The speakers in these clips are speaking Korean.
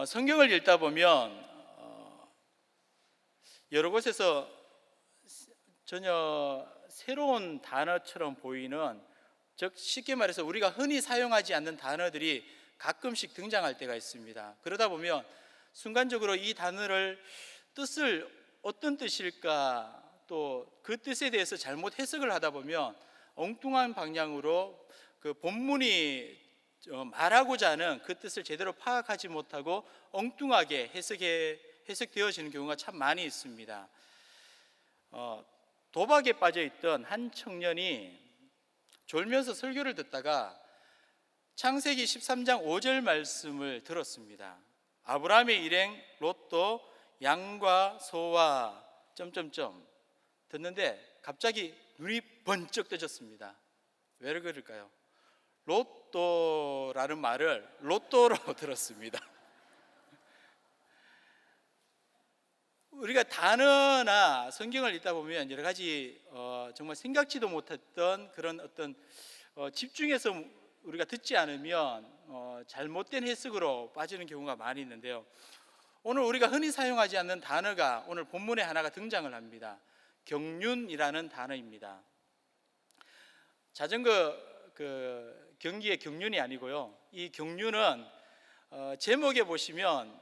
성경을 읽다 보면 여러 곳에서 전혀 새로운 단어처럼 보이는, 즉 쉽게 말해서 우리가 흔히 사용하지 않는 단어들이 가끔씩 등장할 때가 있습니다. 그러다 보면 순간적으로 이 단어를 뜻을 어떤 뜻일까, 또 그 뜻에 대해서 잘못 해석을 하다 보면 엉뚱한 방향으로 그 본문이 말하고자 하는 그 뜻을 제대로 파악하지 못하고 엉뚱하게 해석되어지는 경우가 참 많이 있습니다. 도박에 빠져있던 한 청년이 졸면서 설교를 듣다가 창세기 13장 5절 말씀을 들었습니다. 아브라함의 일행 롯도 양과 소와 듣는데 갑자기 눈이 번쩍 뜨졌습니다. 왜 그럴까요? 로또라는 말을 로또로 들었습니다. 우리가 단어나 성경을 읽다 보면 여러 가지 정말 생각지도 못했던 그런 어떤 집중해서 우리가 듣지 않으면 잘못된 해석으로 빠지는 경우가 많이 있는데요. 오늘 우리가 흔히 사용하지 않는 단어가 오늘 본문에 하나가 등장을 합니다. 경륜이라는 단어입니다. 자전거 경기의 경륜이 아니고요. 이 경륜은 제목에 보시면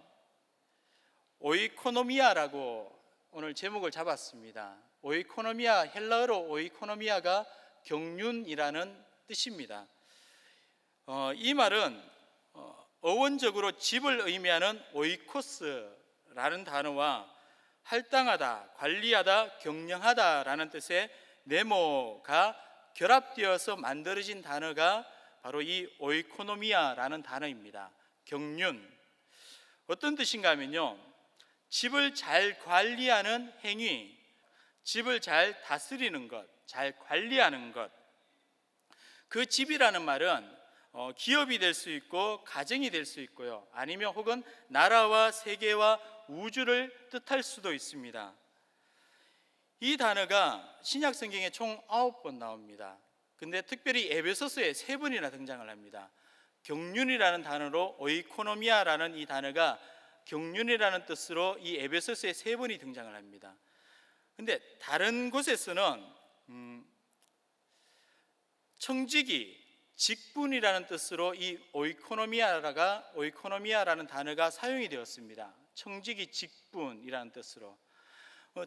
오이코노미아라고 오늘 제목을 잡았습니다. 오이코노미아, 헬라어로 오이코노미아가 경륜이라는 뜻입니다. 이 말은 어원적으로 집을 의미하는 오이코스라는 단어와 할당하다, 관리하다, 경영하다라는 뜻의 네모가 결합되어서 만들어진 단어가 바로 이 오이코노미아라는 단어입니다. 경륜, 어떤 뜻인가 하면요, 집을 잘 관리하는 행위, 집을 잘 다스리는 것, 잘 관리하는 것. 그 집이라는 말은 기업이 될 수 있고 가정이 될 수 있고요, 아니면 혹은 나라와 세계와 우주를 뜻할 수도 있습니다. 이 단어가 신약 성경에 총 9번 나옵니다. 근데 특별히 에베소서에 3번이나 등장을 합니다. 경륜이라는 단어로 오이코노미아라는 이 단어가 경륜이라는 뜻으로 이 에베소서에 3번이 등장을 합니다. 근데 다른 곳에서는 청지기, 직분이라는 뜻으로 이 오이코노미아라는 단어가 사용이 되었습니다. 청지기, 직분이라는 뜻으로.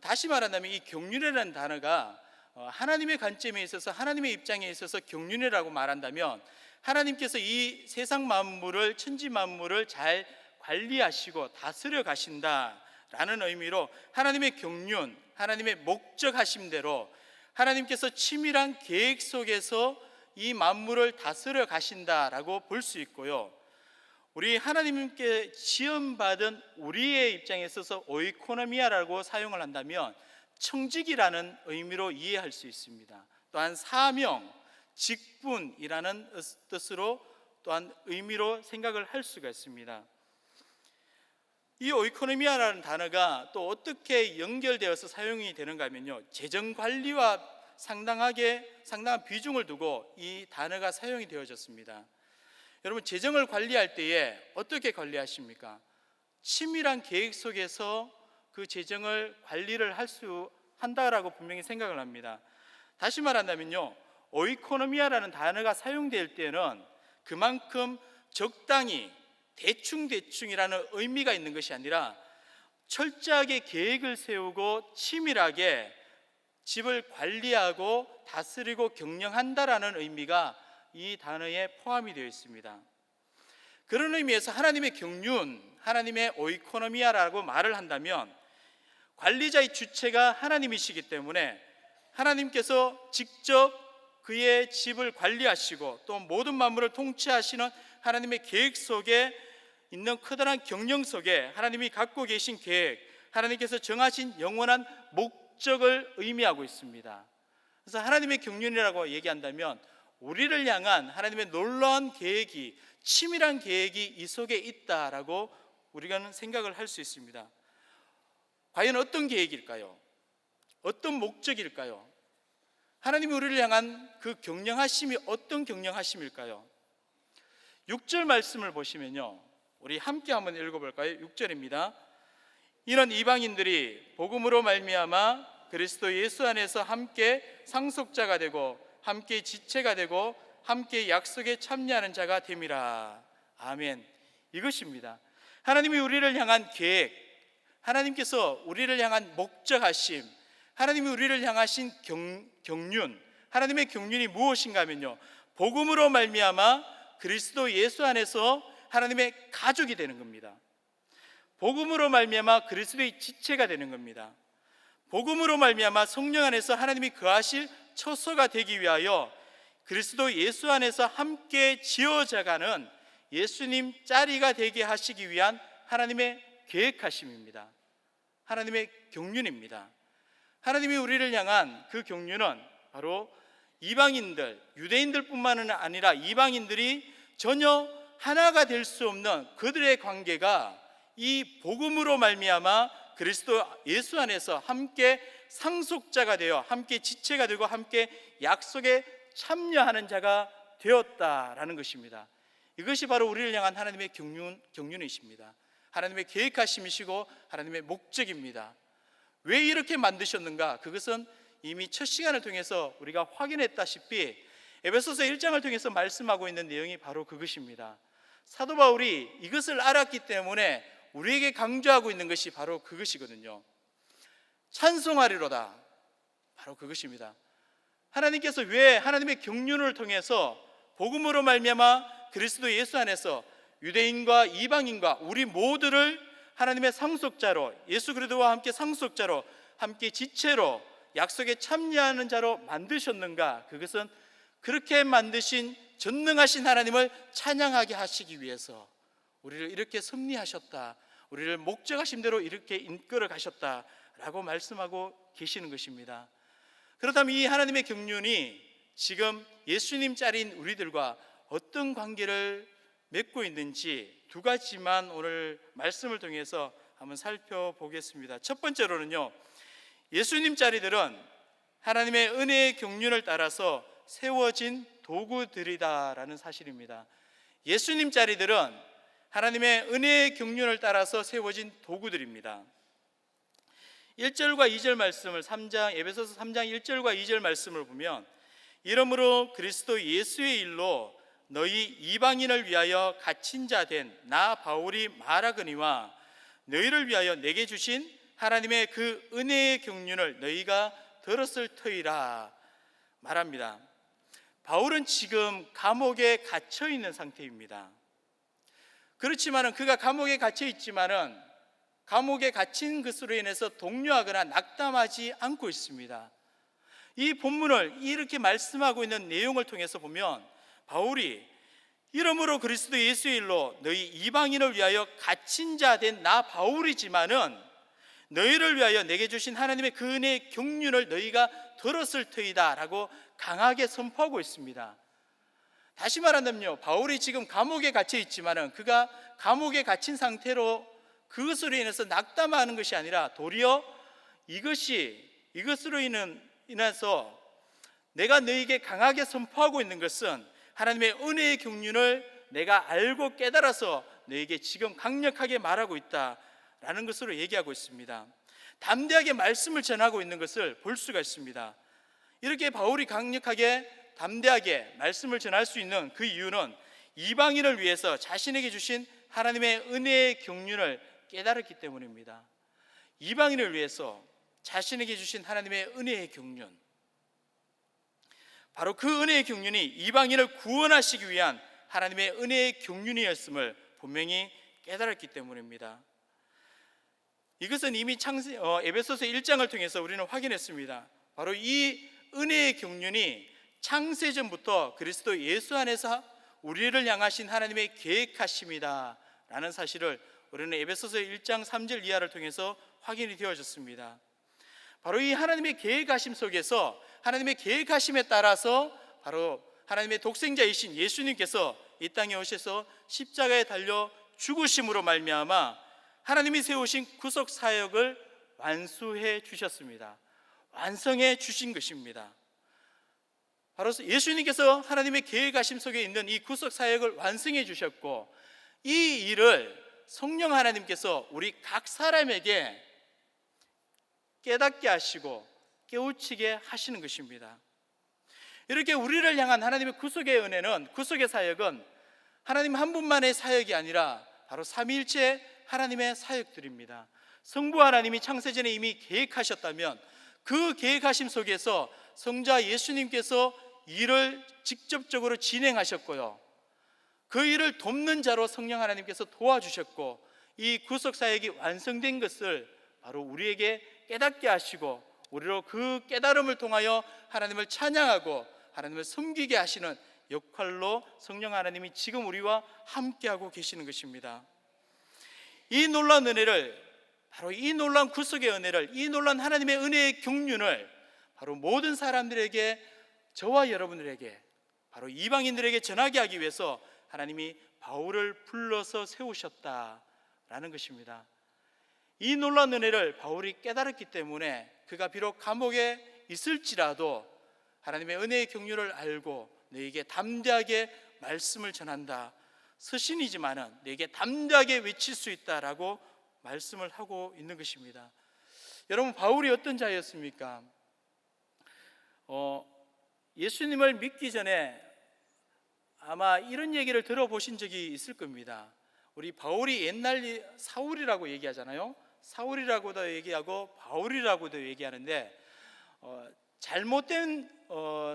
다시 말한다면 이 경륜이라는 단어가 하나님의 관점에 있어서, 하나님의 입장에 있어서 경륜이라고 말한다면 하나님께서 이 세상 만물을, 천지 만물을 잘 관리하시고 다스려 가신다라는 의미로 하나님의 경륜, 하나님의 목적하심대로 하나님께서 치밀한 계획 속에서 이 만물을 다스려 가신다라고 볼 수 있고요, 우리 하나님께 지원받은 우리의 입장에 있어서 오이코노미아라고 사용을 한다면 청직이라는 의미로 이해할 수 있습니다. 또한 사명, 직분이라는 뜻으로 또한 의미로 생각을 할 수가 있습니다. 이 오이코노미아라는 단어가 또 어떻게 연결되어서 사용이 되는가 하면요, 재정관리와 상당한 비중을 두고 이 단어가 사용이 되어졌습니다. 여러분, 재정을 관리할 때에 어떻게 관리하십니까? 치밀한 계획 속에서 그 재정을 관리를 한다라고 분명히 생각을 합니다. 다시 말한다면요, 오이코노미아라는 단어가 사용될 때는 그만큼 적당히, 대충이라는 의미가 있는 것이 아니라 철저하게 계획을 세우고 치밀하게 집을 관리하고 다스리고 경영한다라는 의미가 이 단어에 포함이 되어 있습니다. 그런 의미에서 하나님의 경륜, 하나님의 오이코노미아라고 말을 한다면 관리자의 주체가 하나님이시기 때문에 하나님께서 직접 그의 집을 관리하시고 또 모든 만물을 통치하시는 하나님의 계획 속에 있는 커다란 경영 속에 하나님이 갖고 계신 계획, 하나님께서 정하신 영원한 목적을 의미하고 있습니다. 그래서 하나님의 경륜이라고 얘기한다면 우리를 향한 하나님의 놀라운 계획이, 치밀한 계획이 이 속에 있다라고 우리가 생각을 할 수 있습니다. 과연 어떤 계획일까요? 어떤 목적일까요? 하나님이 우리를 향한 그 경영하심이 어떤 경영하심일까요? 6절 말씀을 보시면요, 우리 함께 한번 읽어볼까요? 6절입니다. 이는 이방인들이 복음으로 말미암아 그리스도 예수 안에서 함께 상속자가 되고 함께 지체가 되고 함께 약속에 참여하는 자가 됨이라. 아멘. 이것입니다. 하나님이 우리를 향한 계획, 하나님께서 우리를 향한 목적하심, 하나님이 우리를 향하신 경륜, 하나님의 경륜이 무엇인가 하면요, 복음으로 말미암아 그리스도 예수 안에서 하나님의 가족이 되는 겁니다. 복음으로 말미암아 그리스도의 지체가 되는 겁니다. 복음으로 말미암아 성령 안에서 하나님이 거하실 처소가 되기 위하여 그리스도 예수 안에서 함께 지어져가는 예수님 자리가 되게 하시기 위한 하나님의 계획하심입니다. 하나님의 경륜입니다. 하나님이 우리를 향한 그 경륜은 바로 이방인들, 유대인들뿐만 아니라 이방인들이 전혀 하나가 될 수 없는 그들의 관계가 이 복음으로 말미암아 그리스도 예수 안에서 함께 상속자가 되어 함께 지체가 되고 함께 약속에 참여하는 자가 되었다라는 것입니다. 이것이 바로 우리를 향한 하나님의 경륜이십니다. 하나님의 계획하심이시고 하나님의 목적입니다. 왜 이렇게 만드셨는가? 그것은 이미 첫 시간을 통해서 우리가 확인했다시피 에베소서 1장을 통해서 말씀하고 있는 내용이 바로 그것입니다. 사도 바울이 이것을 알았기 때문에 우리에게 강조하고 있는 것이 바로 그것이거든요. 찬송하리로다. 바로 그것입니다. 하나님께서 왜 하나님의 경륜을 통해서 복음으로 말미암아 그리스도 예수 안에서 유대인과 이방인과 우리 모두를 하나님의 상속자로, 예수 그리스도와 함께 상속자로, 함께 지체로 약속에 참여하는 자로 만드셨는가? 그것은 그렇게 만드신 전능하신 하나님을 찬양하게 하시기 위해서 우리를 이렇게 섭리하셨다, 우리를 목적하신 대로 이렇게 이끌어 가셨다라고 말씀하고 계시는 것입니다. 그렇다면 이 하나님의 경륜이 지금 예수님 자리인 우리들과 어떤 관계를 맺고 있는지 두 가지만 오늘 말씀을 통해서 한번 살펴보겠습니다. 첫 번째로는요, 예수님 자리들은 하나님의 은혜의 경륜을 따라서 세워진 도구들이다라는 사실입니다. 예수님 자리들은 하나님의 은혜의 경륜을 따라서 세워진 도구들입니다. 1절과 2절 말씀을 에베소서 3장 1절과 2절 말씀을 보면, 이러므로 그리스도 예수의 일로 너희 이방인을 위하여 갇힌 자 된 나 바울이 말하거니와 너희를 위하여 내게 주신 하나님의 그 은혜의 경륜을 너희가 들었을 터이라 말합니다. 바울은 지금 감옥에 갇혀 있는 상태입니다. 그렇지만은 그가 감옥에 갇혀 있지만은 감옥에 갇힌 것으로 인해서 동요하거나 낙담하지 않고 있습니다. 이 본문을 이렇게 말씀하고 있는 내용을 통해서 보면 바울이 이러므로 그리스도 예수의 일로 너희 이방인을 위하여 갇힌 자 된 나 바울이지만은 너희를 위하여 내게 주신 하나님의 그 은혜의 경륜을 너희가 들었을 터이다 라고 강하게 선포하고 있습니다. 다시 말하면요, 바울이 지금 감옥에 갇혀 있지만은 그가 감옥에 갇힌 상태로 그것으로 인해서 낙담하는 것이 아니라 도리어 이것으로 인해서 내가 너희에게 강하게 선포하고 있는 것은 하나님의 은혜의 경륜을 내가 알고 깨달아서 너희에게 지금 강력하게 말하고 있다라는 것으로 얘기하고 있습니다. 담대하게 말씀을 전하고 있는 것을 볼 수가 있습니다. 이렇게 바울이 강력하게 담대하게 말씀을 전할 수 있는 그 이유는 이방인을 위해서 자신에게 주신 하나님의 은혜의 경륜을 깨달았기 때문입니다. 이방인을 위해서 자신에게 주신 하나님의 은혜의 경륜, 바로 그 은혜의 경륜이 이방인을 구원하시기 위한 하나님의 은혜의 경륜이었음을 분명히 깨달았기 때문입니다. 이것은 이미 에베소서 1장을 통해서 우리는 확인했습니다. 바로 이 은혜의 경륜이 창세전부터 그리스도 예수 안에서 우리를 향하신 하나님의 계획하심이다 라는 사실을 우리는 에베소서 1장 3절 이하를 통해서 확인이 되어졌습니다. 바로 이 하나님의 계획하심 속에서 하나님의 계획하심에 따라서 바로 하나님의 독생자이신 예수님께서 이 땅에 오셔서 십자가에 달려 죽으심으로 말미암아 하나님이 세우신 구속 사역을 완수해 주셨습니다. 완성해 주신 것입니다. 바로 예수님께서 하나님의 계획하심 속에 있는 이 구속 사역을 완성해 주셨고, 이 일을 성령 하나님께서 우리 각 사람에게 깨닫게 하시고 깨우치게 하시는 것입니다. 이렇게 우리를 향한 하나님의 구속의 은혜는, 구속의 사역은 하나님 한 분만의 사역이 아니라 바로 삼위일체 하나님의 사역들입니다. 성부 하나님이 창세전에 이미 계획하셨다면 그 계획하심 속에서 성자 예수님께서 일을 직접적으로 진행하셨고요, 그 일을 돕는 자로 성령 하나님께서 도와주셨고, 이 구속 사역이 완성된 것을 바로 우리에게 깨닫게 하시고 우리로 그 깨달음을 통하여 하나님을 찬양하고 하나님을 섬기게 하시는 역할로 성령 하나님이 지금 우리와 함께하고 계시는 것입니다. 이 놀라운 은혜를, 바로 이 놀라운 구속의 은혜를, 이 놀라운 하나님의 은혜의 경륜을 바로 모든 사람들에게, 저와 여러분들에게, 바로 이방인들에게 전하게 하기 위해서 하나님이 바울을 불러서 세우셨다라는 것입니다. 이 놀라운 은혜를 바울이 깨달았기 때문에 그가 비록 감옥에 있을지라도 하나님의 은혜의 경륜을 알고 너에게 담대하게 말씀을 전한다, 서신이지만은 너에게 담대하게 외칠 수 있다라고 말씀을 하고 있는 것입니다. 여러분, 바울이 어떤 자였습니까? 예수님을 믿기 전에 아마 이런 얘기를 들어보신 적이 있을 겁니다. 우리 바울이 옛날 사울이라고 얘기하잖아요. 사울이라고도 얘기하고 바울이라고도 얘기하는데 잘못된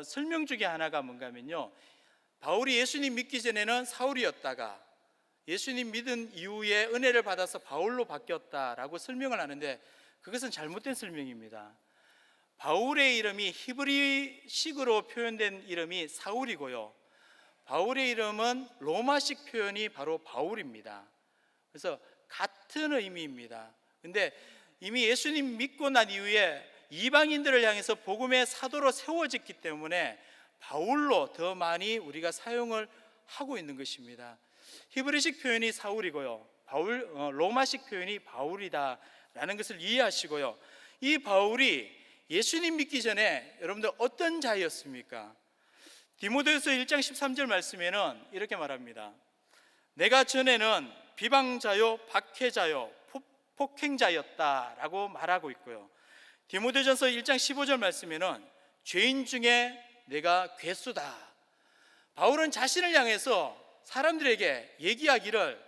설명 중에 하나가 뭔가 하면요, 바울이 예수님 믿기 전에는 사울이었다가 예수님 믿은 이후에 은혜를 받아서 바울로 바뀌었다라고 설명을 하는데 그것은 잘못된 설명입니다. 바울의 이름이 히브리식으로 표현된 이름이 사울이고요, 바울의 이름은 로마식 표현이 바로 바울입니다. 그래서 같은 의미입니다. 근데 이미 예수님 믿고 난 이후에 이방인들을 향해서 복음의 사도로 세워졌기 때문에 바울로 더 많이 우리가 사용을 하고 있는 것입니다. 히브리식 표현이 사울이고요, 로마식 표현이 바울이다라는 것을 이해하시고요. 이 바울이 예수님 믿기 전에 여러분들 어떤 자였습니까? 디모데후서 1장 13절 말씀에는 이렇게 말합니다. 내가 전에는 비방자요 박해자요 폭행자였다라고 말하고 있고요, 디모데전서 1장 15절 말씀에는 죄인 중에 내가 괴수다. 바울은 자신을 향해서 사람들에게 얘기하기를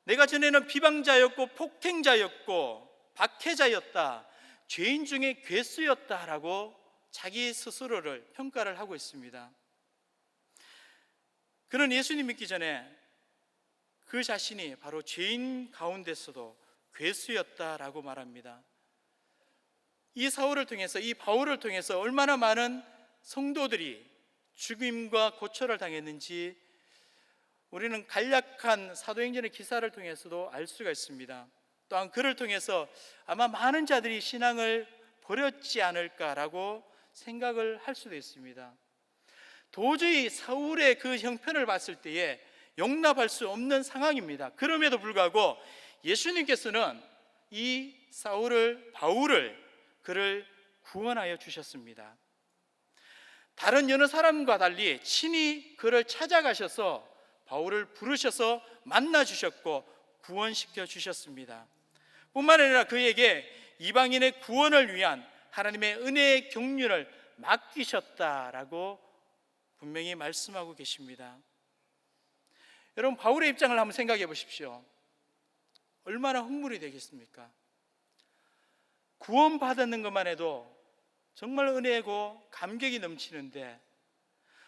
내가 전에는 비방자였고 폭행자였고 박해자였다, 죄인 중에 괴수였다라고 자기 스스로를 평가를 하고 있습니다. 그는 예수님 믿기 전에 그 자신이 바로 죄인 가운데서도 괴수였다라고 말합니다. 이 사울을 통해서, 이 바울을 통해서 얼마나 많은 성도들이 죽임과 고초를 당했는지 우리는 간략한 사도행전의 기사를 통해서도 알 수가 있습니다. 또한 그를 통해서 아마 많은 자들이 신앙을 버렸지 않을까라고 생각을 할 수도 있습니다. 도저히 사울의 그 형편을 봤을 때에 용납할 수 없는 상황입니다. 그럼에도 불구하고 예수님께서는 이 바울을 그를 구원하여 주셨습니다. 다른 여러 사람과 달리 친히 그를 찾아가셔서 바울을 부르셔서 만나 주셨고 구원시켜 주셨습니다. 뿐만 아니라 그에게 이방인의 구원을 위한 하나님의 은혜의 경륜을 맡기셨다라고 분명히 말씀하고 계십니다. 여러분, 바울의 입장을 한번 생각해 보십시오. 얼마나 흥분이 되겠습니까? 구원받는 것만 해도 정말 은혜고 감격이 넘치는데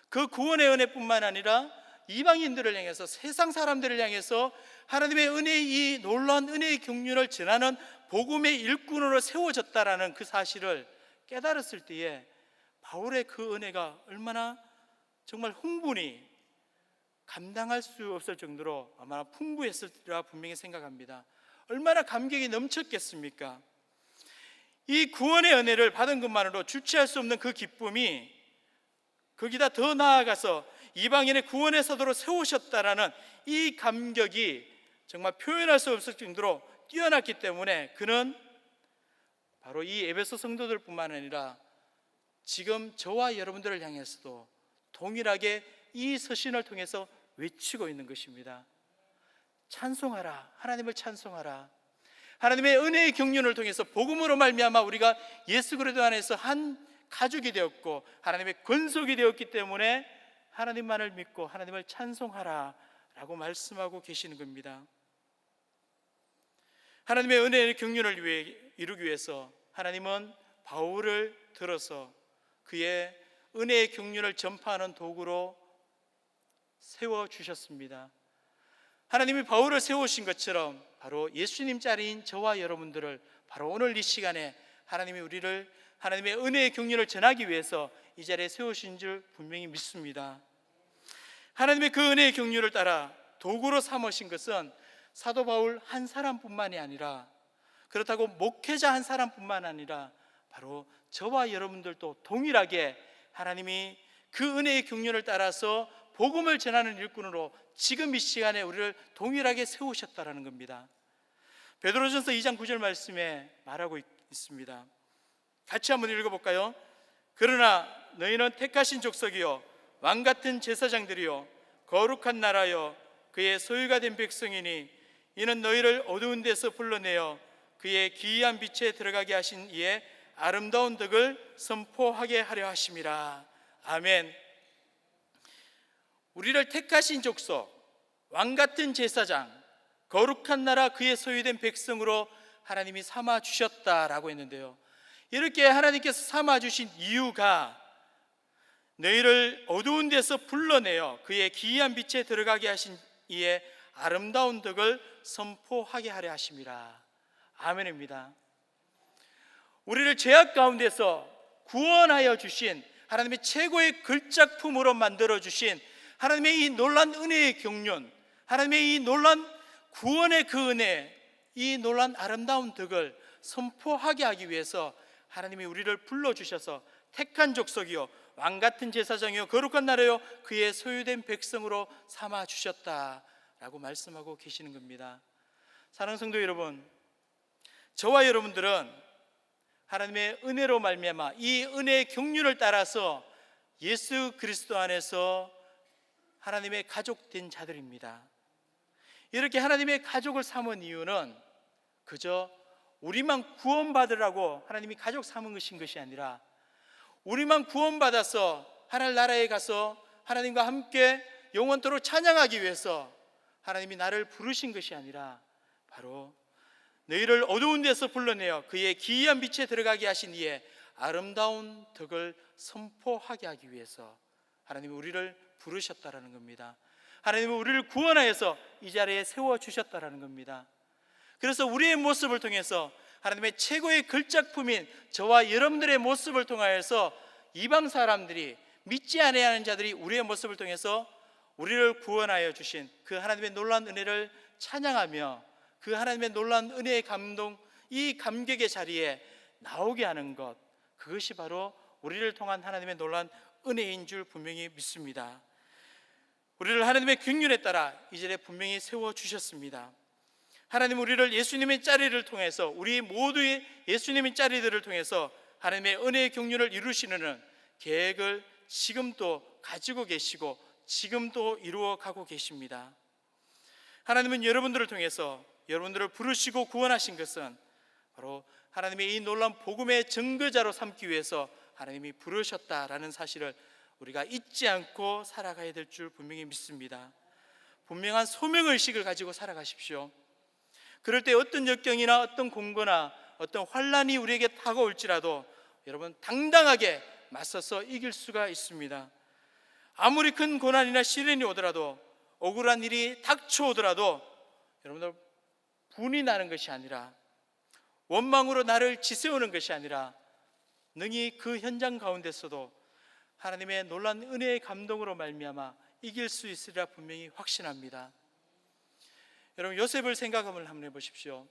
그 구원의 은혜뿐만 아니라 이방인들을 향해서, 세상 사람들을 향해서 하나님의 은혜의, 이 놀라운 은혜의 경륜을 전하는 복음의 일꾼으로 세워졌다라는 그 사실을 깨달았을 때에 바울의 그 은혜가 얼마나 정말 흥분이 감당할 수 없을 정도로 아마 풍부했을리라 분명히 생각합니다. 얼마나 감격이 넘쳤겠습니까? 이 구원의 은혜를 받은 것만으로 주체할 수 없는 그 기쁨이 거기다 더 나아가서 이방인의 구원의 사도로 세우셨다라는 이 감격이 정말 표현할 수 없을 정도로 뛰어났기 때문에 그는 바로 이 에베소 성도들뿐만 아니라 지금 저와 여러분들을 향해서도 동일하게 이 서신을 통해서 외치고 있는 것입니다. 찬송하라. 하나님을 찬송하라. 하나님의 은혜의 경륜을 통해서 복음으로 말미암아 우리가 예수 그리스도 안에서 한 가족이 되었고 하나님의 권속이 되었기 때문에 하나님만을 믿고 하나님을 찬송하라 라고 말씀하고 계시는 겁니다. 하나님의 은혜의 경륜을 이루기 위해서 하나님은 바울을 들어서 그의 은혜의 경륜을 전파하는 도구로 세워주셨습니다. 하나님이 바울을 세우신 것처럼 바로 예수님 자리인 저와 여러분들을 바로 오늘 이 시간에 하나님이 우리를 하나님의 은혜의 경륜을 전하기 위해서 이 자리에 세우신 줄 분명히 믿습니다. 하나님의 그 은혜의 경륜을 따라 도구로 삼으신 것은 사도 바울 한 사람뿐만이 아니라, 그렇다고 목회자 한 사람뿐만 아니라 바로 저와 여러분들도 동일하게 하나님이 그 은혜의 경륜을 따라서 복음을 전하는 일꾼으로 지금 이 시간에 우리를 동일하게 세우셨다라는 겁니다. 베드로전서 2장 9절 말씀에 말하고 있습니다. 같이 한번 읽어볼까요? 그러나 너희는 택하신 족속이요 왕같은 제사장들이요 거룩한 나라요 그의 소유가 된 백성이니 이는 너희를 어두운 데서 불러내어 그의 기이한 빛에 들어가게 하신 이의 아름다운 덕을 선포하게 하려 하심이라. 아멘. 우리를 택하신 족속, 왕같은 제사장, 거룩한 나라 그의 소유된 백성으로 하나님이 삼아 주셨다라고 했는데요, 이렇게 하나님께서 삼아 주신 이유가 너희를 어두운 데서 불러내어 그의 기이한 빛에 들어가게 하신 이의 아름다운 덕을 선포하게 하려 하심이라. 아멘입니다. 우리를 죄악 가운데서 구원하여 주신 하나님의 최고의 걸작품으로 만들어 주신 하나님의 이 놀란 은혜의 경륜, 하나님의 이 놀란 구원의 그 은혜, 이 놀란 아름다운 덕을 선포하게 하기 위해서 하나님이 우리를 불러주셔서 택한 족속이요 왕같은 제사장이요 거룩한 나라요 그의 소유된 백성으로 삼아 주셨다라고 말씀하고 계시는 겁니다. 사랑하는 성도 여러분, 저와 여러분들은 하나님의 은혜로 말미암아 이 은혜의 경륜을 따라서 예수 그리스도 안에서 하나님의 가족 된 자들입니다. 이렇게 하나님의 가족을 삼은 이유는 그저 우리만 구원받으라고 하나님이 가족 삼은 것이 아니라 우리만 구원받아서 하늘 나라에 가서 하나님과 함께 영원토록 찬양하기 위해서 하나님이 나를 부르신 것이 아니라 바로 너희를 어두운 데서 불러내어 그의 기이한 빛에 들어가게 하신 이의 아름다운 덕을 선포하게 하기 위해서 하나님이 우리를 부르셨다라는 겁니다. 하나님은 우리를 구원하여서 이 자리에 세워주셨다라는 겁니다. 그래서 우리의 모습을 통해서 하나님의 최고의 걸작품인 저와 여러분들의 모습을 통하여서 이방 사람들이, 믿지 아니하는 자들이 우리의 모습을 통해서 우리를 구원하여 주신 그 하나님의 놀라운 은혜를 찬양하며 그 하나님의 놀라운 은혜의 감동, 이 감격의 자리에 나오게 하는 것, 그것이 바로 우리를 통한 하나님의 놀라운 은혜인 줄 분명히 믿습니다. 우리를 하나님의 경륜에 따라 이 자리에 분명히 세워주셨습니다. 하나님 우리를 예수님의 자리를 통해서, 우리 모두의 예수님의 자리들을 통해서 하나님의 은혜의 경륜을 이루시는 계획을 지금도 가지고 계시고 지금도 이루어가고 계십니다. 하나님은 여러분들을 통해서 여러분들을 부르시고 구원하신 것은 바로 하나님의 이 놀라운 복음의 증거자로 삼기 위해서 하나님이 부르셨다라는 사실을 우리가 잊지 않고 살아가야 될 줄 분명히 믿습니다. 분명한 소명의식을 가지고 살아가십시오. 그럴 때 어떤 역경이나 어떤 공고나 어떤 환난이 우리에게 다가올지라도 여러분 당당하게 맞서서 이길 수가 있습니다. 아무리 큰 고난이나 시련이 오더라도, 억울한 일이 닥쳐오더라도 여러분들 분이 나는 것이 아니라, 원망으로 나를 지새우는 것이 아니라 능히 그 현장 가운데서도 하나님의 놀라운 은혜의 감동으로 말미암아 이길 수 있으리라 분명히 확신합니다. 여러분 요셉을 생각을 한번 해보십시오.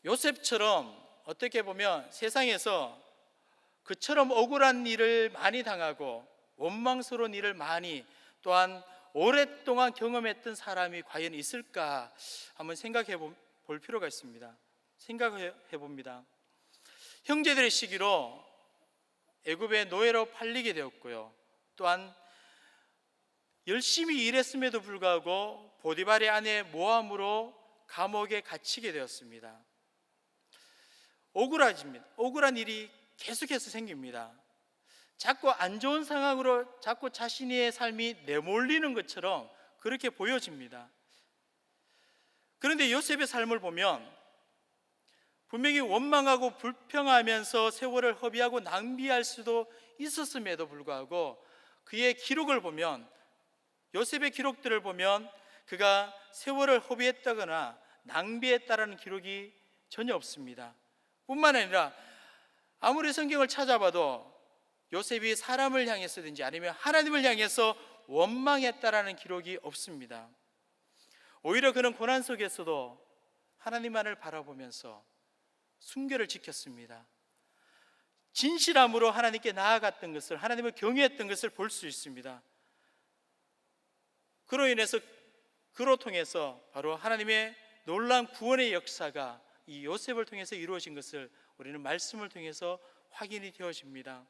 요셉처럼 어떻게 보면 세상에서 그처럼 억울한 일을 많이 당하고 원망스러운 일을 많이, 또한 오랫동안 경험했던 사람이 과연 있을까 한번 생각해 볼 필요가 있습니다. 생각해 봅니다. 형제들의 시기로 애굽의 노예로 팔리게 되었고요, 또한 열심히 일했음에도 불구하고 보디발의 아내 모함으로 감옥에 갇히게 되었습니다. 억울해집니다. 억울한 일이 계속해서 생깁니다. 자꾸 안 좋은 상황으로 자꾸 자신의 삶이 내몰리는 것처럼 그렇게 보여집니다. 그런데 요셉의 삶을 보면 분명히 원망하고 불평하면서 세월을 허비하고 낭비할 수도 있었음에도 불구하고 그의 기록을 보면, 요셉의 기록들을 보면 그가 세월을 허비했다거나 낭비했다라는 기록이 전혀 없습니다. 뿐만 아니라 아무리 성경을 찾아봐도 요셉이 사람을 향해서든지 아니면 하나님을 향해서 원망했다라는 기록이 없습니다. 오히려 그는 고난 속에서도 하나님만을 바라보면서 순결을 지켰습니다. 진실함으로 하나님께 나아갔던 것을, 하나님을 경외했던 것을 볼 수 있습니다. 그로 통해서 바로 하나님의 놀라운 구원의 역사가 이 요셉을 통해서 이루어진 것을 우리는 말씀을 통해서 확인이 되어집니다.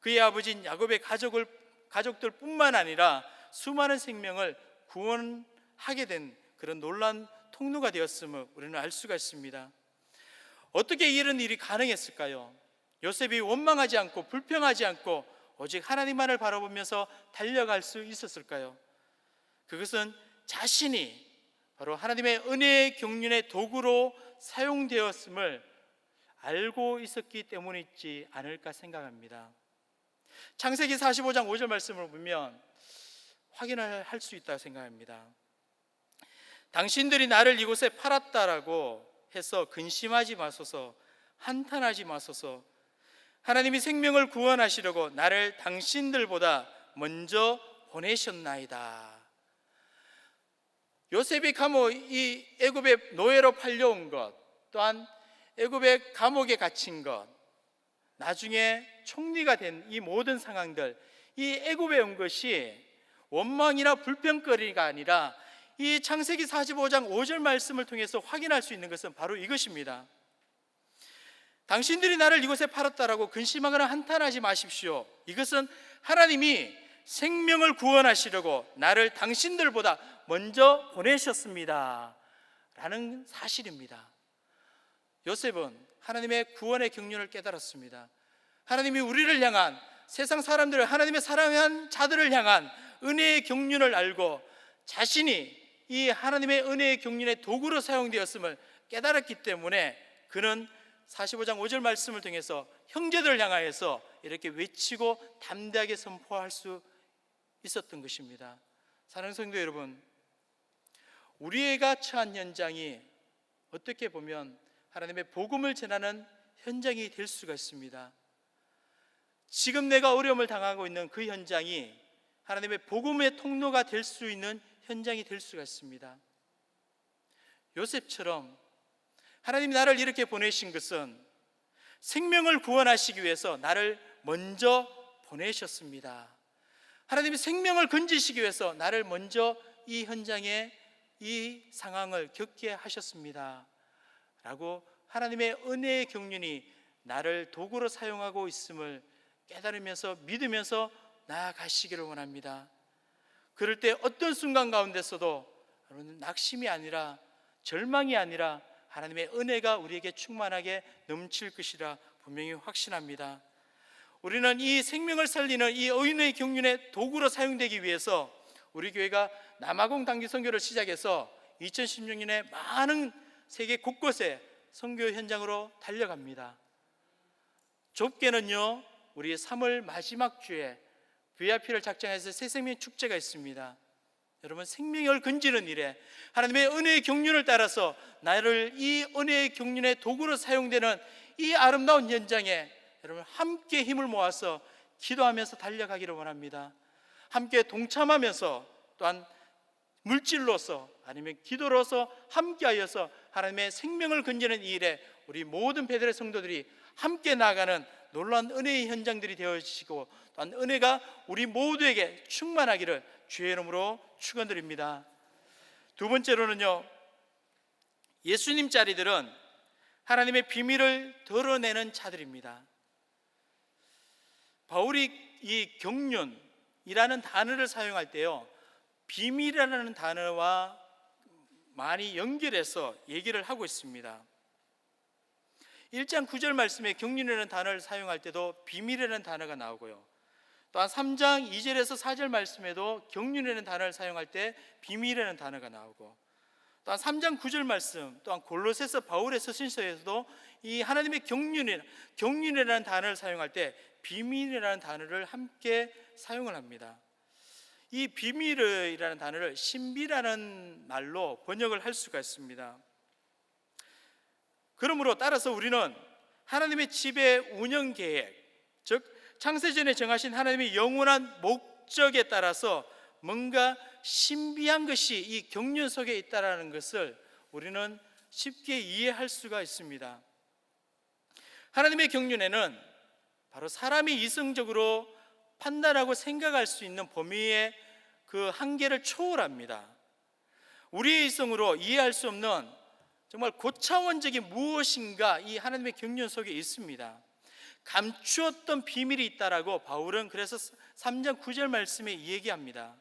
그의 아버지인 야곱의 가족들 뿐만 아니라 수많은 생명을 구원하게 된 그런 놀라운 통로가 되었음을 우리는 알 수가 있습니다. 어떻게 이런 일이 가능했을까요? 요셉이 원망하지 않고 불평하지 않고 오직 하나님만을 바라보면서 달려갈 수 있었을까요? 그것은 자신이 바로 하나님의 은혜의 경륜의 도구로 사용되었음을 알고 있었기 때문이지 않을까 생각합니다. 창세기 45장 5절 말씀을 보면 확인을 할 수 있다고 생각합니다. 당신들이 나를 이곳에 팔았다라고 해서 근심하지 마소서, 한탄하지 마소서. 하나님이 생명을 구원하시려고 나를 당신들보다 먼저 보내셨나이다. 요셉이 이 애굽의 노예로 팔려온 것, 또한 애굽의 감옥에 갇힌 것, 나중에 총리가 된 이 모든 상황들, 이 애굽에 온 것이 원망이나 불평거리가 아니라 이 창세기 45장 5절 말씀을 통해서 확인할 수 있는 것은 바로 이것입니다. 당신들이 나를 이곳에 팔았다라고 근심하거나 한탄하지 마십시오. 이것은 하나님이 생명을 구원하시려고 나를 당신들보다 먼저 보내셨습니다 라는 사실입니다. 요셉은 하나님의 구원의 경륜을 깨달았습니다. 하나님이 우리를 향한, 세상 사람들을, 하나님의 사랑한 자들을 향한 은혜의 경륜을 알고 자신이 이 하나님의 은혜의 경륜의 도구로 사용되었음을 깨달았기 때문에 그는 45장 5절 말씀을 통해서 형제들을 향하여서 이렇게 외치고 담대하게 선포할 수 있었던 것입니다. 사랑하는 성도 여러분, 우리가 처한 현장이 어떻게 보면 하나님의 복음을 전하는 현장이 될 수가 있습니다. 지금 내가 어려움을 당하고 있는 그 현장이 하나님의 복음의 통로가 될 수 있는 현장이 될 수가 있습니다. 요셉처럼 하나님이 나를 이렇게 보내신 것은 생명을 구원하시기 위해서 나를 먼저 보내셨습니다. 하나님이 생명을 건지시기 위해서 나를 먼저 이 현장에 이 상황을 겪게 하셨습니다 라고 하나님의 은혜의 경륜이 나를 도구로 사용하고 있음을 깨달으면서 믿으면서 나아가시기를 원합니다. 그럴 때 어떤 순간 가운데서도 낙심이 아니라, 절망이 아니라 하나님의 은혜가 우리에게 충만하게 넘칠 것이라 분명히 확신합니다. 우리는 이 생명을 살리는 이 의인의 경륜의 도구로 사용되기 위해서 우리 교회가 남아공 단기 선교를 시작해서 2016년에 많은 세계 곳곳에 선교 현장으로 달려갑니다. 좁게는요, 우리 3월 마지막 주에 VIP를 작정해서 새생명 축제가 있습니다. 여러분, 생명을 건지는 일에 하나님의 은혜의 경륜을 따라서 나를 이 은혜의 경륜의 도구로 사용되는 이 아름다운 현장에 여러분 함께 힘을 모아서 기도하면서 달려가기를 원합니다. 함께 동참하면서 또한 물질로서 아니면 기도로서 함께하여서 하나님의 생명을 건지는 이 일에 우리 모든 베드레 성도들이 함께 나아가는 놀라운 은혜의 현장들이 되어지시고 또한 은혜가 우리 모두에게 충만하기를 주의 이름으로 축원드립니다. 두 번째로는요, 예수님 자리들은 하나님의 비밀을 드러내는 자들입니다. 바울이 이 경륜, 단어를 사용할 때요, 비밀이라는 단어와 많이 연결해서 얘기를 하고 있습니다. 1장 9절 말씀에 경륜이라는 단어를 사용할 때도 비밀이라는 단어가 나오고요, 또한 3장 2절에서 4절 말씀에도 경륜이라는 단어를 사용할 때 비밀이라는 단어가 나오고, 또한 3장 9절 말씀, 또한 골로새서 바울의 서신서에서도 이 하나님의 경륜이라는 단어를 사용할 때 비밀이라는 단어를 함께 사용을 합니다. 이 비밀이라는 단어를 신비라는 말로 번역을 할 수가 있습니다. 그러므로 따라서 우리는 하나님의 집의 운영 계획, 즉 창세전에 정하신 하나님의 영원한 목적에 따라서 뭔가 신비한 것이 이 경륜 속에 있다는 것을 우리는 쉽게 이해할 수가 있습니다. 하나님의 경륜에는 바로 사람이 이성적으로 판단하고 생각할 수 있는 범위의 그 한계를 초월합니다. 우리의 이성으로 이해할 수 없는 정말 고차원적인 무엇인가 이 하나님의 경륜 속에 있습니다. 감추었던 비밀이 있다라고 바울은 그래서 3장 9절 말씀에 얘기합니다.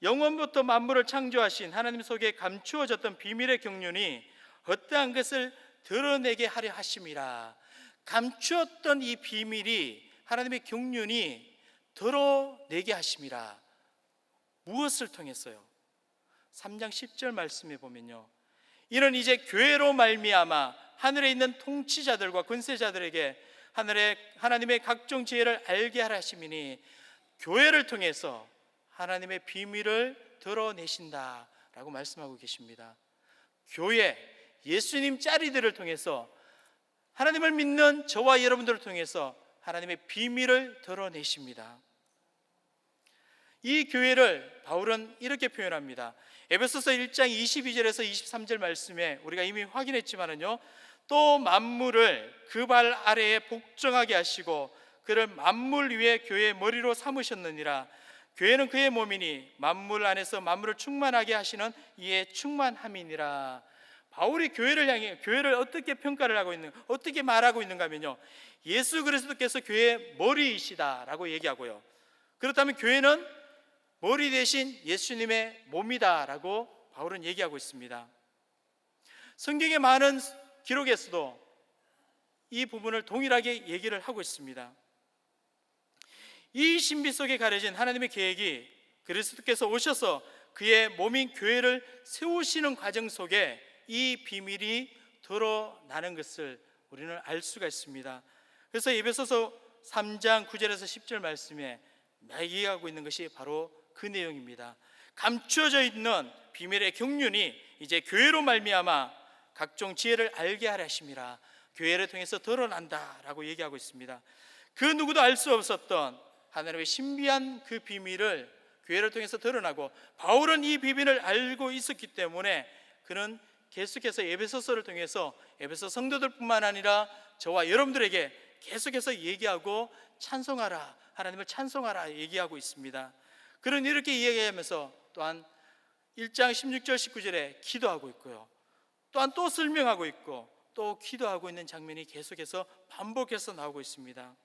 영원부터 만물을 창조하신 하나님 속에 감추어졌던 비밀의 경륜이 어떠한 것을 드러내게 하려 하심이라. 감추었던 이 비밀이, 하나님의 경륜이 드러내게 하심이라. 무엇을 통했어요? 3장 10절 말씀에 보면요, 이는 이제 교회로 말미암아 하늘에 있는 통치자들과 권세자들에게 하나님의 각종 지혜를 알게 하라 하심이니, 교회를 통해서 하나님의 비밀을 드러내신다라고 말씀하고 계십니다. 교회, 예수님 짜리들을 통해서, 하나님을 믿는 저와 여러분들을 통해서 하나님의 비밀을 드러내십니다. 이 교회를 바울은 이렇게 표현합니다. 에베소서 1장 22절에서 23절 말씀에 우리가 이미 확인했지만은요, 또 만물을 그 발 아래에 복종하게 하시고 그를 만물 위에 교회의 머리로 삼으셨느니라. 교회는 그의 몸이니 만물 안에서 만물을 충만하게 하시는 이의 충만함이니라. 바울이 교회를 어떻게 평가를 하고 어떻게 말하고 있는가 하면요, 예수 그리스도께서 교회의 머리이시다라고 얘기하고요, 그렇다면 교회는 머리 대신 예수님의 몸이다라고 바울은 얘기하고 있습니다. 성경의 많은 기록에서도 이 부분을 동일하게 얘기를 하고 있습니다. 이 신비 속에 가려진 하나님의 계획이 그리스도께서 오셔서 그의 몸인 교회를 세우시는 과정 속에 이 비밀이 드러나는 것을 우리는 알 수가 있습니다. 그래서 에베소서 3장 9절에서 10절 말씀에 얘기하고 있는 것이 바로 그 내용입니다. 감추어져 있는 비밀의 경륜이 이제 교회로 말미암아 각종 지혜를 알게 하려 하심이라. 교회를 통해서 드러난다라고 얘기하고 있습니다. 그 누구도 알 수 없었던 하나님의 신비한 그 비밀을 교회를 통해서 드러나고, 바울은 이 비밀을 알고 있었기 때문에 그는 계속해서 에베소서를 통해서 에베소 성도들뿐만 아니라 저와 여러분들에게 계속해서 얘기하고 찬송하라, 하나님을 찬송하라 얘기하고 있습니다. 그는 이렇게 이야기하면서 또한 1장 16절 19절에 기도하고 있고요, 또한 또 설명하고 있고 또 기도하고 있는 장면이 계속해서 반복해서 나오고 있습니다.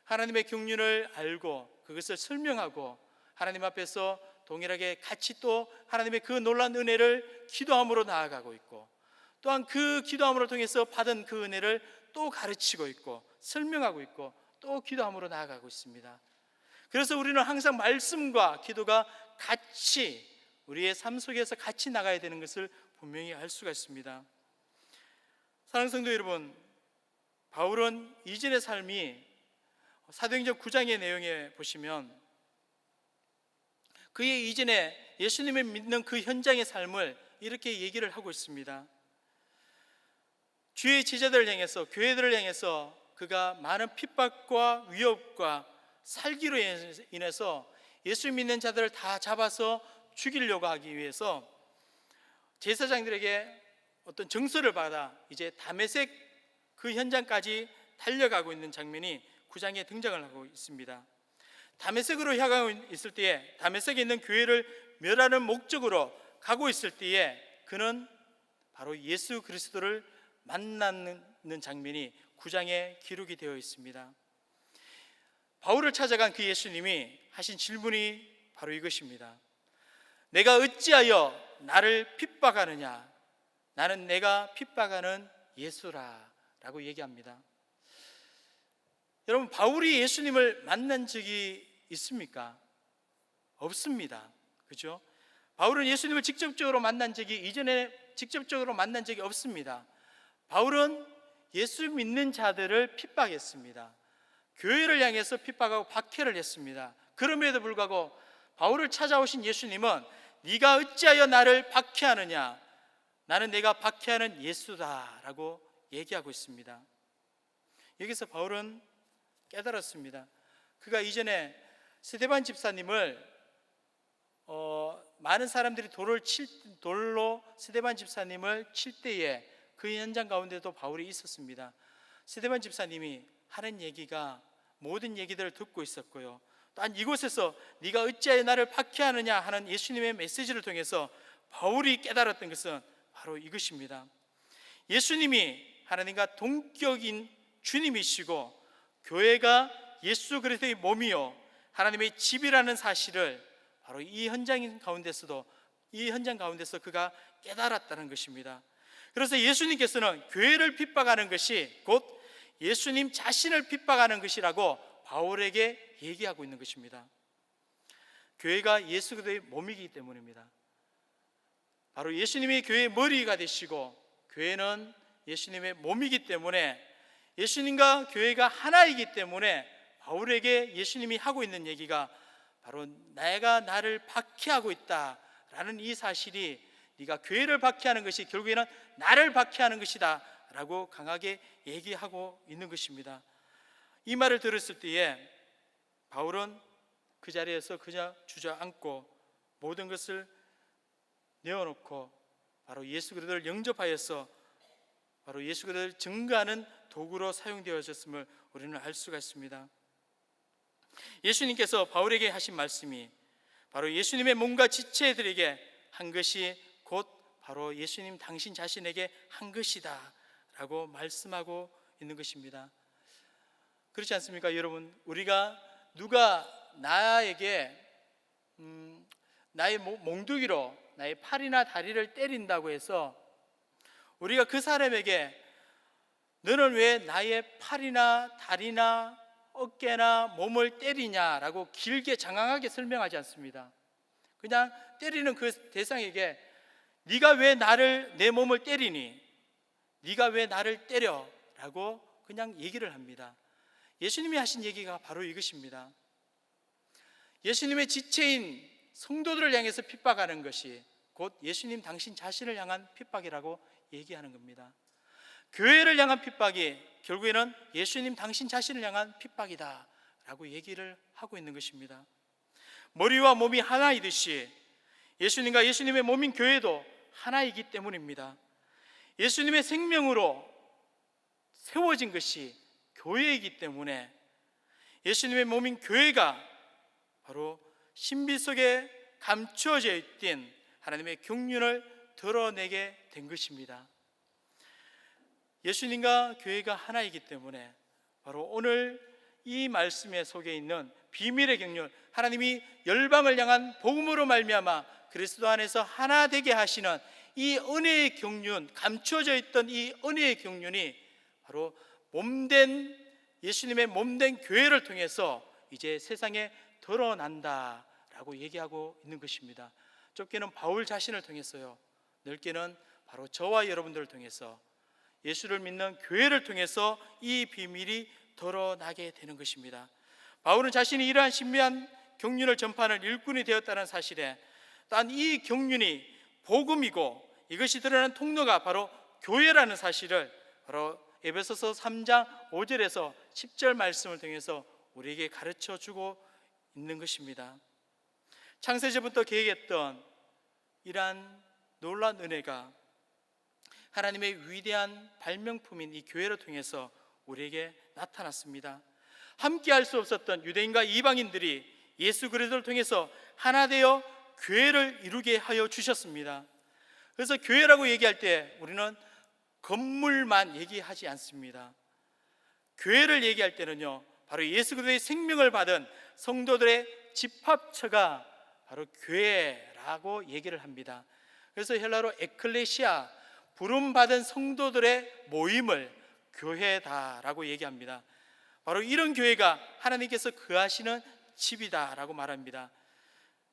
하나님의 경륜을 알고 그것을 설명하고 하나님 앞에서 동일하게 같이 또 하나님의 그 놀라운 은혜를 기도함으로 나아가고 있고, 또한 그 기도함으로 통해서 받은 그 은혜를 또 가르치고 있고 설명하고 있고 또 기도함으로 나아가고 있습니다. 그래서 우리는 항상 말씀과 기도가 같이 우리의 삶 속에서 같이 나가야 되는 것을 분명히 알 수가 있습니다. 사랑하는 성도 여러분, 바울은 이전의 삶이 사도행전 9장의 내용에 보시면 그의 이전에 예수님을 믿는 그 현장의 삶을 이렇게 얘기를 하고 있습니다. 주의 제자들을 향해서, 교회들을 향해서 그가 많은 핍박과 위협과 살기로 인해서 예수 믿는 자들을 다 잡아서 죽이려고 하기 위해서 제사장들에게 어떤 정서를 받아 이제 다메섹 그 현장까지 달려가고 있는 장면이 9장에 등장을 하고 있습니다. 다메섹으로 향하고 있을 때에, 다메섹에 있는 교회를 멸하는 목적으로 가고 있을 때에 그는 바로 예수 그리스도를 만나는 장면이 9장에 기록이 되어 있습니다. 바울을 찾아간 그 예수님이 하신 질문이 바로 이것입니다. 내가 어찌하여 나를 핍박하느냐? 나는 내가 핍박하는 예수라 라고 얘기합니다. 여러분, 바울이 예수님을 만난 적이 있습니까? 없습니다. 그죠? 바울은 예수님을 직접적으로 만난 적이 없습니다. 바울은 예수 믿는 자들을 핍박했습니다. 교회를 향해서 핍박하고 박해를 했습니다. 그럼에도 불구하고 바울을 찾아오신 예수님은 네가 어찌하여 나를 박해하느냐? 나는 내가 박해하는 예수다 라고 얘기하고 있습니다. 여기서 바울은 깨달았습니다. 그가 이전에 스데반 집사님을 많은 사람들이 돌로 스데반 집사님을 칠 때에 그 현장 가운데도 바울이 있었습니다. 스데반 집사님이 하는 얘기가 모든 얘기들을 듣고 있었고요. 또한 이곳에서 네가 어찌하여 나를 박해하느냐 하는 예수님의 메시지를 통해서 바울이 깨달았던 것은 바로 이것입니다. 예수님이 하나님과 동격인 주님이시고 교회가 예수 그리스도의 몸이요 하나님의 집이라는 사실을 바로 이 현장 가운데서 그가 깨달았다는 것입니다. 그래서 예수님께서는 교회를 핍박하는 것이 곧 예수님 자신을 핍박하는 것이라고 바울에게 얘기하고 있는 것입니다. 교회가 예수 그리스도의 몸이기 때문입니다. 바로 예수님이 교회의 머리가 되시고 교회는 예수님의 몸이기 때문에 예수님과 교회가 하나이기 때문에 바울에게 예수님이 하고 있는 얘기가 바로 내가 나를 박해하고 있다라는 이 사실이 네가 교회를 박해하는 것이 결국에는 나를 박해하는 것이다 라고 강하게 얘기하고 있는 것입니다. 이 말을 들었을 때에 바울은 그 자리에서 그냥 주저앉고 모든 것을 내어놓고 바로 예수 그리스도를 영접하여서 바로 예수 그리스도를 증거하는 도구로 사용되어졌음을 우리는 알 수가 있습니다. 예수님께서 바울에게 하신 말씀이 바로 예수님의 몸과 지체들에게 한 것이 곧 바로 예수님 당신 자신에게 한 것이다 라고 말씀하고 있는 것입니다. 그렇지 않습니까? 여러분, 우리가 누가 나에게 나의 몽둥이로 나의 팔이나 다리를 때린다고 해서 우리가 그 사람에게 너는 왜 나의 팔이나 다리나 어깨나 몸을 때리냐라고 길게 장황하게 설명하지 않습니다. 그냥 때리는 그 대상에게 네가 왜 내 몸을 때리니? 네가 왜 나를 때려? 라고 그냥 얘기를 합니다. 예수님이 하신 얘기가 바로 이것입니다. 예수님의 지체인 성도들을 향해서 핍박하는 것이 곧 예수님 당신 자신을 향한 핍박이라고 얘기하는 겁니다. 교회를 향한 핍박이 결국에는 예수님 당신 자신을 향한 핍박이다 라고 얘기를 하고 있는 것입니다. 머리와 몸이 하나이듯이 예수님과 예수님의 몸인 교회도 하나이기 때문입니다. 예수님의 생명으로 세워진 것이 교회이기 때문에 예수님의 몸인 교회가 바로 신비 속에 감추어져 있던 하나님의 경륜을 드러내게 된 것입니다. 예수님과 교회가 하나이기 때문에 바로 오늘 이 말씀에 속에 있는 비밀의 경륜, 하나님이 열방을 향한 복음으로 말미암아 그리스도 안에서 하나 되게 하시는 이 은혜의 경륜, 감추어져 있던 이 은혜의 경륜이 바로 몸된 예수님의 몸된 교회를 통해서 이제 세상에 드러난다라고 얘기하고 있는 것입니다. 좁게는 바울 자신을 통해서요, 넓게는 바로 저와 여러분들을 통해서 예수를 믿는 교회를 통해서 이 비밀이 드러나게 되는 것입니다. 바울은 자신이 이러한 신비한 경륜을 전파하는 일꾼이 되었다는 사실에 또한 이 경륜이 복음이고 이것이 드러나는 통로가 바로 교회라는 사실을 바로 에베소서 3장 5절에서 10절 말씀을 통해서 우리에게 가르쳐 주고 있는 것입니다. 창세전부터 계획했던 이러한 놀라운 은혜가 하나님의 위대한 발명품인 이 교회를 통해서 우리에게 나타났습니다. 함께 할 수 없었던 유대인과 이방인들이 예수 그리스도를 통해서 하나 되어 교회를 이루게 하여 주셨습니다. 그래서 교회라고 얘기할 때 우리는 건물만 얘기하지 않습니다. 교회를 얘기할 때는요, 바로 예수 그리스도의 생명을 받은 성도들의 집합처가 바로 교회라고 얘기를 합니다. 그래서 헬라로 에클레시아, 부름받은 성도들의 모임을 교회다라고 얘기합니다. 바로 이런 교회가 하나님께서 거하시는 집이다라고 말합니다.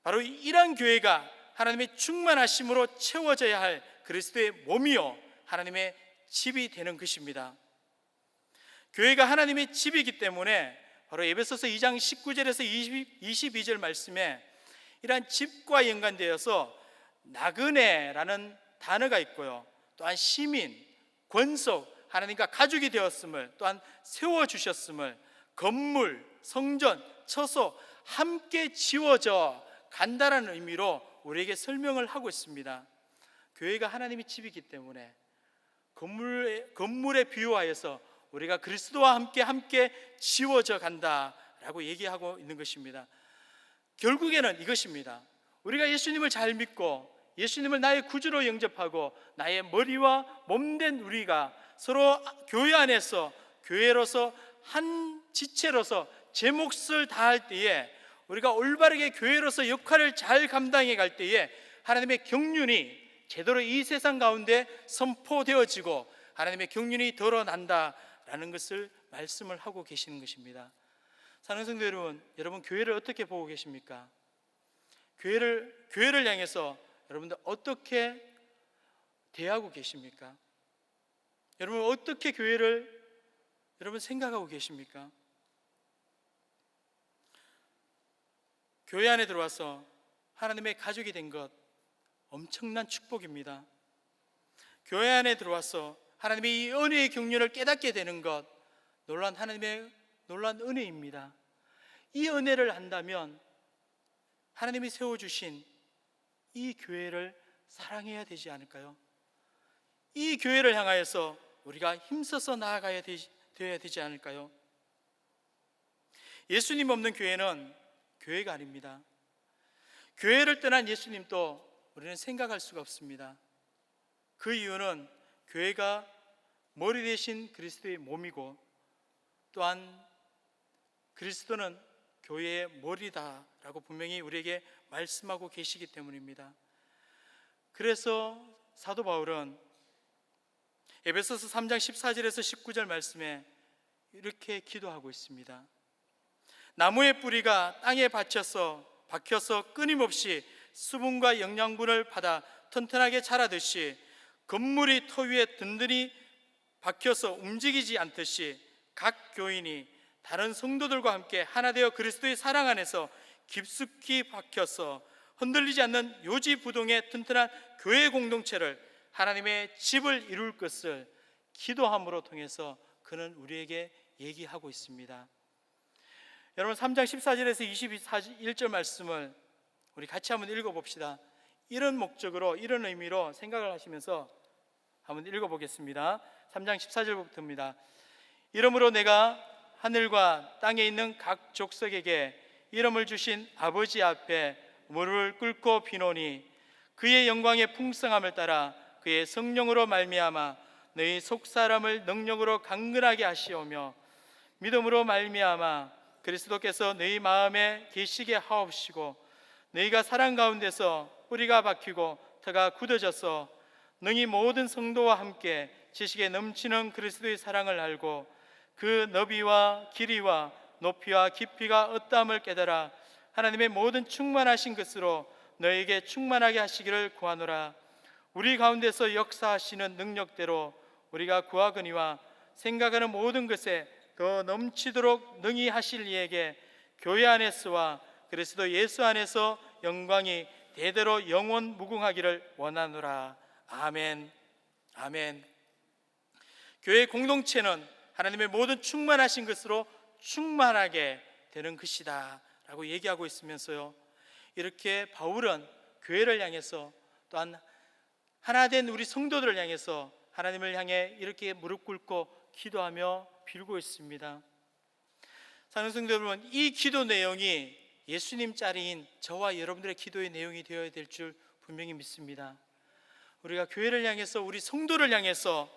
바로 이러한 교회가 하나님의 충만하심으로 채워져야 할 그리스도의 몸이요 하나님의 집이 되는 것입니다. 교회가 하나님의 집이기 때문에 바로 에베소서 2장 19절에서 22절 말씀에 이러한 집과 연관되어서 나그네라는 단어가 있고요, 또한 시민, 권속, 하나님과 가족이 되었음을, 또한 세워주셨음을, 건물, 성전, 처소 함께 지워져 간다라는 의미로 우리에게 설명을 하고 있습니다. 교회가 하나님의 집이기 때문에 건물에 비유하여서 우리가 그리스도와 함께 지워져 간다라고 얘기하고 있는 것입니다. 결국에는 이것입니다. 우리가 예수님을 잘 믿고 예수님을 나의 구주로 영접하고 나의 머리와 몸된 우리가 서로 교회 안에서 교회로서 한 지체로서 제 몫을 다할 때에, 우리가 올바르게 교회로서 역할을 잘 감당해 갈 때에 하나님의 경륜이 제대로 이 세상 가운데 선포되어지고 하나님의 경륜이 드러난다라는 것을 말씀을 하고 계시는 것입니다. 사랑하는 성도 여러분, 여러분 교회를 어떻게 보고 계십니까? 교회를 향해서 여러분들 어떻게 대하고 계십니까? 여러분 어떻게 교회를 여러분 생각하고 계십니까? 교회 안에 들어와서 하나님의 가족이 된 것 엄청난 축복입니다. 교회 안에 들어와서 하나님의 이 은혜의 경륜을 깨닫게 되는 것 하나님의 놀라운 은혜입니다. 이 은혜를 안다면 하나님이 세워주신 이 교회를 사랑해야 되지 않을까요? 이 교회를 향하여서 우리가 힘써서 나아가야 되어야 되지 않을까요? 예수님 없는 교회는 교회가 아닙니다. 교회를 떠난 예수님도 우리는 생각할 수가 없습니다. 그 이유는 교회가 머리 대신 그리스도의 몸이고, 또한 그리스도는 교회의 머리다라고 분명히 우리에게 말씀하고 계시기 때문입니다. 그래서 사도 바울은 에베소서 3장 14절에서 19절 말씀에 이렇게 기도하고 있습니다. 나무의 뿌리가 땅에 박혀서 끊임없이 수분과 영양분을 받아 튼튼하게 자라듯이 건물이 터 위에 든든히 박혀서 움직이지 않듯이 각 교인이 다른 성도들과 함께 하나 되어 그리스도의 사랑 안에서 깊숙이 박혀서 흔들리지 않는 요지부동의 튼튼한 교회 공동체를, 하나님의 집을 이룰 것을 기도함으로 통해서 그는 우리에게 얘기하고 있습니다. 여러분 3장 14절에서 21절 말씀을 우리 같이 한번 읽어봅시다. 이런 목적으로, 이런 의미로 생각을 하시면서 한번 읽어보겠습니다. 3장 14절부터입니다. 이러므로 내가 하늘과 땅에 있는 각 족속에게 이름을 주신 아버지 앞에 무릎을 꿇고 비노니, 그의 영광의 풍성함을 따라 그의 성령으로 말미암아 너희 속사람을 능력으로 강건하게 하시오며, 믿음으로 말미암아 그리스도께서 너희 마음에 계시게 하옵시고, 너희가 사랑 가운데서 뿌리가 박히고 터가 굳어져서 능히 모든 성도와 함께 지식에 넘치는 그리스도의 사랑을 알고 그 너비와 길이와 높이와 깊이가 어떠함을 깨달아 하나님의 모든 충만하신 것으로 너희에게 충만하게 하시기를 구하노라. 우리 가운데서 역사하시는 능력대로 우리가 구하거니와 생각하는 모든 것에 더 넘치도록 능히 하실 이에게 교회 안에서와 그리스도 예수 안에서 영광이 대대로 영원 무궁하기를 원하노라. 아멘. 아멘. 교회 공동체는 하나님의 모든 충만하신 것으로 충만하게 되는 것이다 라고 얘기하고 있으면서요, 이렇게 바울은 교회를 향해서, 또한 하나 된 우리 성도들을 향해서 하나님을 향해 이렇게 무릎 꿇고 기도하며 빌고 있습니다. 사랑하는 성도 여러분, 이 기도 내용이 예수님 자리인 저와 여러분들의 기도의 내용이 되어야 될 줄 분명히 믿습니다. 우리가 교회를 향해서, 우리 성도를 향해서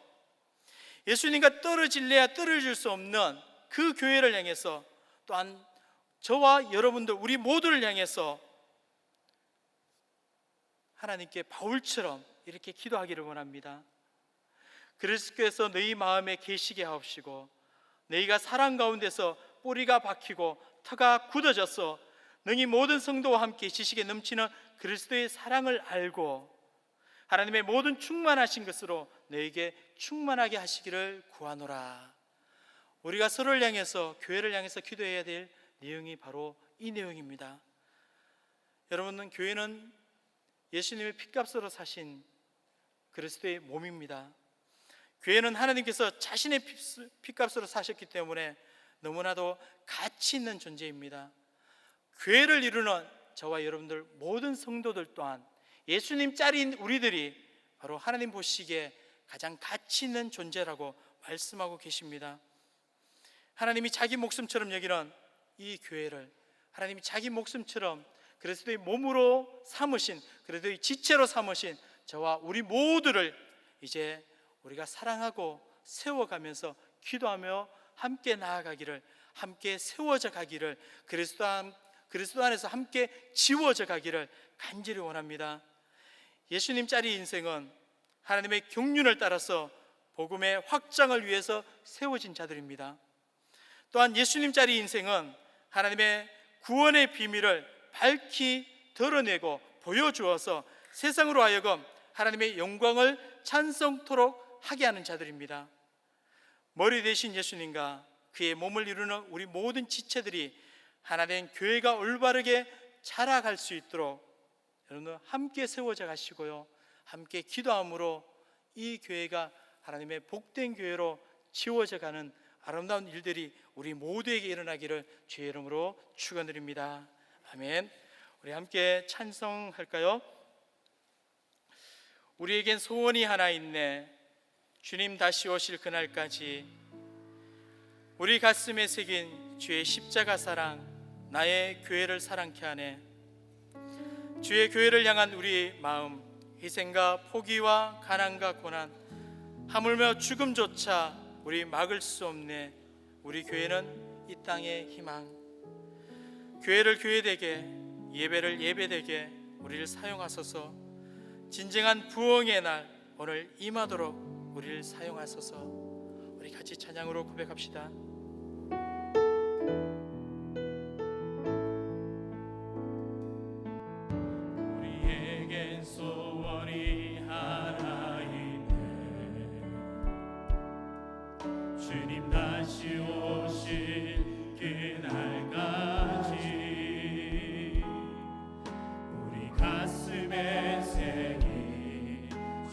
예수님과 떨어질래야 떨어질 수 없는 그 교회를 향해서 또한 저와 여러분들 우리 모두를 향해서 하나님께 바울처럼 이렇게 기도하기를 원합니다. 그리스도께서 너희 마음에 계시게 하옵시고 너희가 사랑 가운데서 뿌리가 박히고 터가 굳어져서 너희 모든 성도와 함께 지식에 넘치는 그리스도의 사랑을 알고 하나님의 모든 충만하신 것으로 너희에게 충만하게 하시기를 구하노라. 우리가 서로를 향해서, 교회를 향해서 기도해야 될 내용이 바로 이 내용입니다. 여러분은 교회는 예수님의 핏값으로 사신 그리스도의 몸입니다. 교회는 하나님께서 자신의 핏값으로 사셨기 때문에 너무나도 가치 있는 존재입니다. 교회를 이루는 저와 여러분들 모든 성도들 또한 예수님 짤인 우리들이 바로 하나님 보시기에 가장 가치 있는 존재라고 말씀하고 계십니다. 하나님이 자기 목숨처럼 여기는 이 교회를 하나님이 자기 목숨처럼 그리스도의 몸으로 삼으신, 그리스도의 지체로 삼으신 저와 우리 모두를 이제 우리가 사랑하고 세워가면서 기도하며 함께 나아가기를, 함께 세워져 가기를, 그리스도 안에서 함께 지워져 가기를 간절히 원합니다. 예수님 짤의 인생은 하나님의 경륜을 따라서 복음의 확장을 위해서 세워진 자들입니다. 또한 예수님 짤의 인생은 하나님의 구원의 비밀을 밝히 드러내고 보여주어서 세상으로 하여금 하나님의 영광을 찬송토록 하게 하는 자들입니다. 머리 대신 예수님과 그의 몸을 이루는 우리 모든 지체들이 하나님 교회가 올바르게 자라갈 수 있도록 여러분 함께 세워져 가시고요, 함께 기도함으로 이 교회가 하나님의 복된 교회로 지워져 가는 아름다운 일들이 우리 모두에게 일어나기를 주의 이름으로 축원드립니다. 아멘. 우리 함께 찬송할까요? 우리에겐 소원이 하나 있네, 주님 다시 오실 그날까지. 우리 가슴에 새긴 주의 십자가 사랑, 나의 교회를 사랑케 하네. 주의 교회를 향한 우리의 마음, 희생과 포기와 가난과 고난, 하물며 죽음조차 우리 막을 수 없네. 우리 교회는 이 땅의 희망. 교회를 교회되게, 예배를 예배되게 우리를 사용하소서. 진정한 부흥의 날 오늘 임하도록 우리를 사용하소서. 우리 같이 찬양으로 고백합시다. 우리에겐 소원이 하나 있네, 주님 다시 오실 그날까지. 우리 가슴에 새긴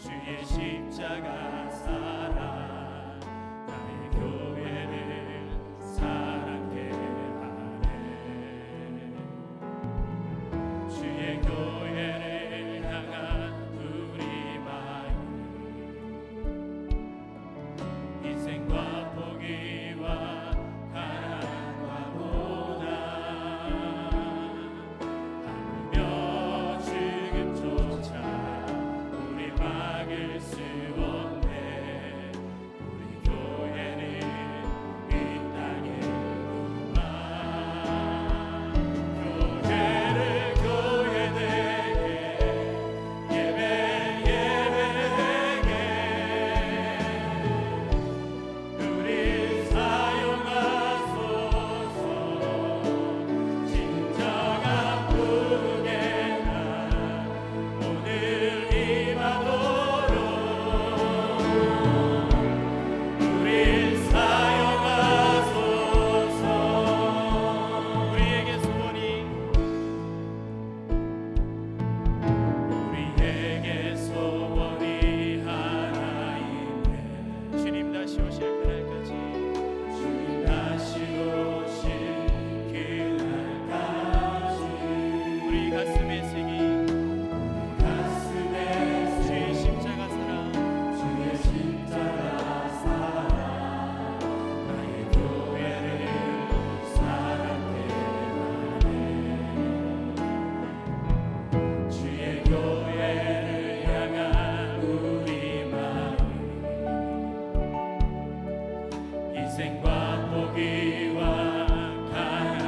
주의 십자가 사랑, 나의 교회를 사랑케 하네. 주의 교회를 향한 우리 마음, 희생과 포기와 가난과 고난, 하물며 죽음조차 우리 막을 수 없네. 우리 교회는 이 땅의 꿈만, 교회를 교회되게, 예배 예배되게 우리 사용하소서. 진정한 부흥의 날 오늘 임하도록 우리 사용하소서. 우리에게 소원이, 우리에게 소원이 하나 있네, 주님 다시 오실 그날까지. 주님 다시 오실 그날까지. 우리 가슴에 새긴 가슴에 주의 십자가 사랑, 주의 십자가 사랑, 나의 교회를 사랑케 하네. 주의 교회를 향한 우리 마음, 희생과 포기와 가난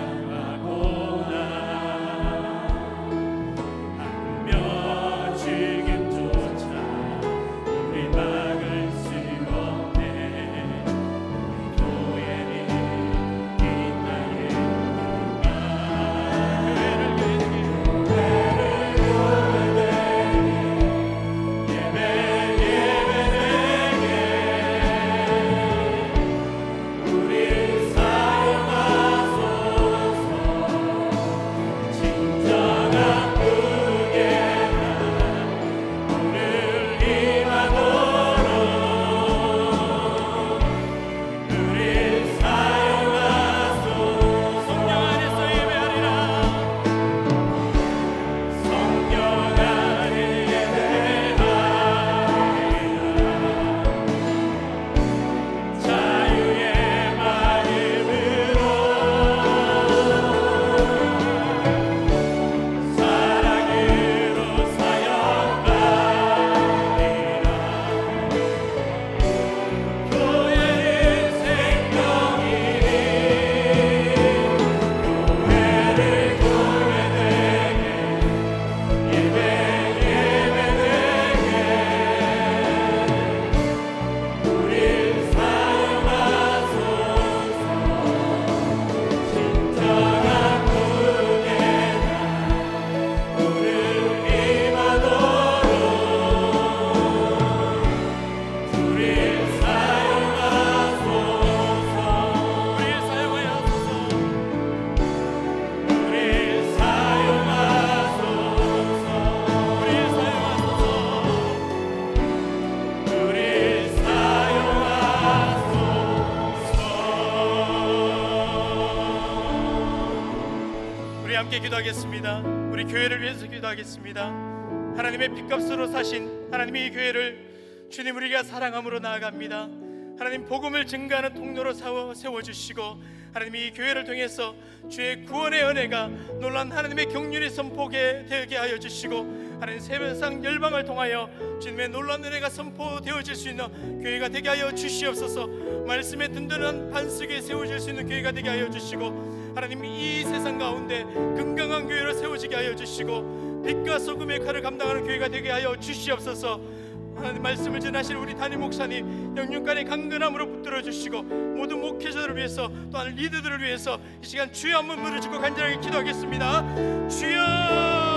함께 기도하겠습니다. 우리 교회를 위해서 기도하겠습니다. 하나님의 핏값으로 사신 하나님의 이 교회를 주님 우리가 사랑함으로 나아갑니다. 하나님 복음을 증거하는 통로로 세워주시고 하나님 이 교회를 통해서 주의 구원의 은혜가 놀라운 하나님의 경륜이 선포되게 하여 주시고 하나님 세상 열방을 통하여 주님의 놀라운 은혜가 선포되어질 수 있는 교회가 되게 하여 주시옵소서. 말씀의 든든한 반석에 세워질 수 있는 교회가 되게 하여 주시고 하나님 이 세상 가운데 건강한 교회로 세워지게 하여 주시고 빛과 소금의 칼을 감당하는 교회가 되게 하여 주시옵소서. 하나님 말씀을 전하실 우리 담임 목사님 영육간의 강건함으로 붙들어 주시고 모든 목회자들을 위해서 또한 리더들을 위해서 이 시간 주여 한번 물어주고 간절하게 기도하겠습니다. 주여